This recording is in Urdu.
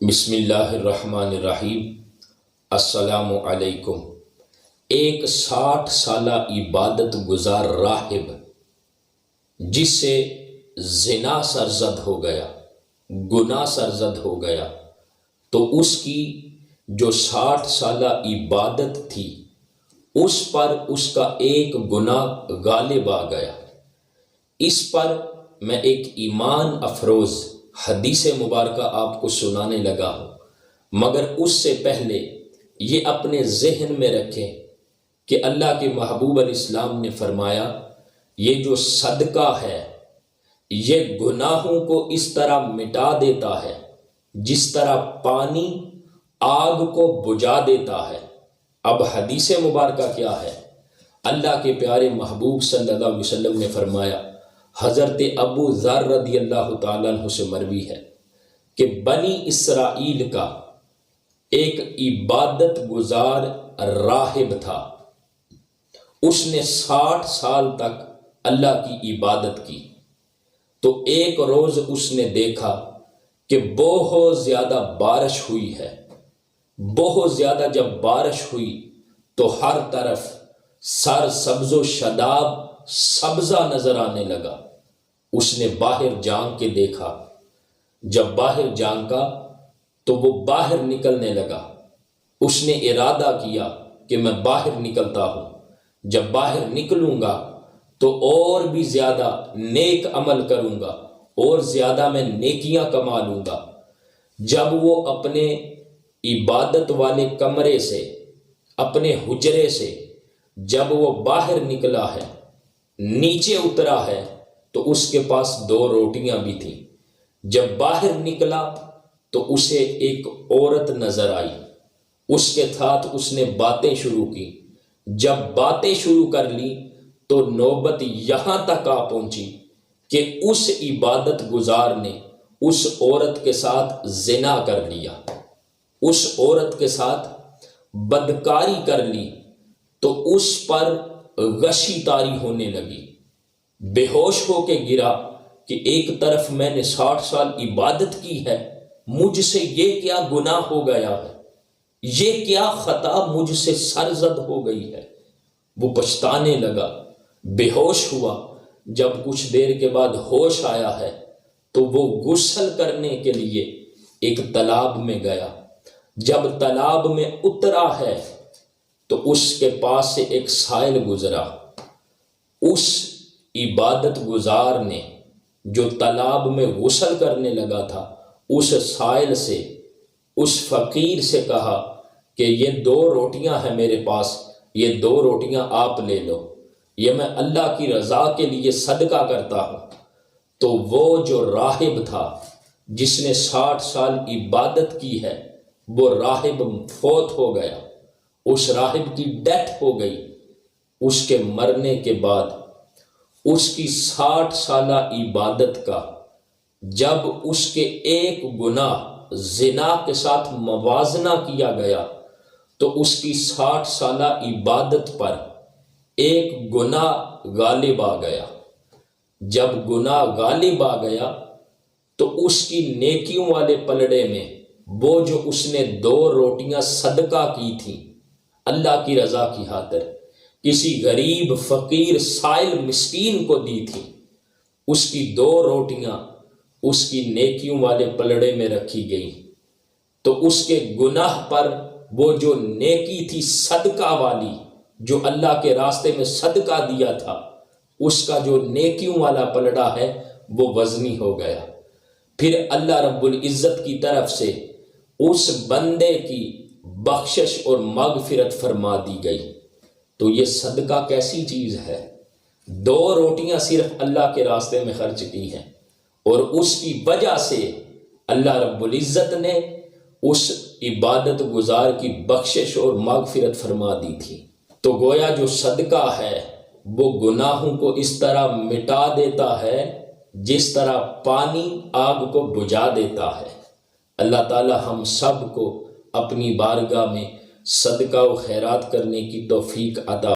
بسم اللہ الرحمن الرحیم۔ السلام علیکم۔ ایک 60 سالہ عبادت گزار راہب جس سے زنا سرزد ہو گیا، گناہ سرزد ہو گیا، تو اس کی جو 60 سالہ عبادت تھی اس پر اس کا ایک گناہ غالب آ گیا۔ اس پر میں ایک ایمان افروز حدیث مبارکہ آپ کو سنانے لگا ہوں، مگر اس سے پہلے یہ اپنے ذہن میں رکھیں کہ اللہ کے محبوب علیہ السلام نے فرمایا یہ جو صدقہ ہے یہ گناہوں کو اس طرح مٹا دیتا ہے جس طرح پانی آگ کو بجھا دیتا ہے۔ اب حدیث مبارکہ کیا ہے؟ اللہ کے پیارے محبوب صلی اللہ علیہ وسلم نے فرمایا، حضرت ابو ذر رضی اللہ تعالیٰ عنہ سے مروی ہے کہ بنی اسرائیل کا ایک عبادت گزار راہب تھا، اس نے 60 سال تک اللہ کی عبادت کی۔ تو ایک روز اس نے دیکھا کہ بہت زیادہ بارش ہوئی ہے، بہت زیادہ جب بارش ہوئی تو ہر طرف سر سبز و شاداب سبزہ نظر آنے لگا۔ اس نے باہر جھانک کے دیکھا، جب باہر جھانکا تو وہ باہر نکلنے لگا۔ اس نے ارادہ کیا کہ میں باہر نکلتا ہوں، جب باہر نکلوں گا تو اور بھی زیادہ نیک عمل کروں گا اور زیادہ میں نیکیاں کما لوں گا۔ جب وہ اپنے عبادت والے کمرے سے، اپنے حجرے سے جب وہ باہر نکلا ہے، نیچے اترا ہے تو اس کے پاس 2 روٹیاں بھی تھیں۔ جب باہر نکلا تو اسے ایک عورت نظر آئی، اس کے ساتھ اس نے باتیں شروع کی۔ جب باتیں شروع کر لی تو نوبت یہاں تک آ پہنچی کہ اس عبادت گزار نے اس عورت کے ساتھ زنا کر لیا، اس عورت کے ساتھ بدکاری کر لی، تو اس پر غشی طاری ہونے لگی۔ بے ہوش ہو کے گرا کہ ایک طرف میں نے 60 سال عبادت کی ہے، مجھ سے یہ کیا گناہ ہو گیا ہے، یہ کیا خطا مجھ سے سرزد ہو گئی ہے۔ وہ پچھتانے لگا، بے ہوش ہوا۔ جب کچھ دیر کے بعد ہوش آیا ہے تو وہ غسل کرنے کے لیے ایک تالاب میں گیا۔ جب تالاب میں اترا ہے تو اس کے پاس سے ایک سائل گزرا۔ اس عبادت گزار نے جو تالاب میں غسل کرنے لگا تھا، اس سائل سے، اس فقیر سے کہا کہ یہ 2 روٹیاں ہیں میرے پاس، یہ 2 روٹیاں آپ لے لو، یہ میں اللہ کی رضا کے لیے صدقہ کرتا ہوں۔ تو وہ جو راہب تھا جس نے 60 سال عبادت کی ہے، وہ راہب فوت ہو گیا، اس راہب کی ڈیتھ ہو گئی۔ اس کے مرنے کے بعد اس کی 60 سالہ عبادت کا جب اس کے ایک گناہ زنا کے ساتھ موازنہ کیا گیا تو اس کی 60 سالہ عبادت پر ایک گناہ غالب آ گیا۔ جب گناہ غالب آ گیا تو اس کی نیکیوں والے پلڑے میں وہ جو اس نے 2 روٹیاں صدقہ کی تھیں اللہ کی رضا کی خاطر، کسی غریب فقیر سائل مسکین کو دی تھی، اس کی 2 روٹیاں اس کی نیکیوں والے پلڑے میں رکھی گئی، تو اس کے گناہ پر وہ جو نیکی تھی صدقہ والی، جو اللہ کے راستے میں صدقہ دیا تھا، اس کا جو نیکیوں والا پلڑا ہے وہ وزنی ہو گیا۔ پھر اللہ رب العزت کی طرف سے اس بندے کی بخشش اور مغفرت فرما دی گئی۔ تو یہ صدقہ کیسی چیز ہے؟ 2 روٹیاں صرف اللہ کے راستے میں خرچ کی ہیں اور اس کی وجہ سے اللہ رب العزت نے اس عبادت گزار کی بخشش اور مغفرت فرما دی تھی۔ تو گویا جو صدقہ ہے وہ گناہوں کو اس طرح مٹا دیتا ہے جس طرح پانی آگ کو بجھا دیتا ہے۔ اللہ تعالی ہم سب کو اپنی بارگاہ میں صدقہ و خیرات کرنے کی توفیق عطا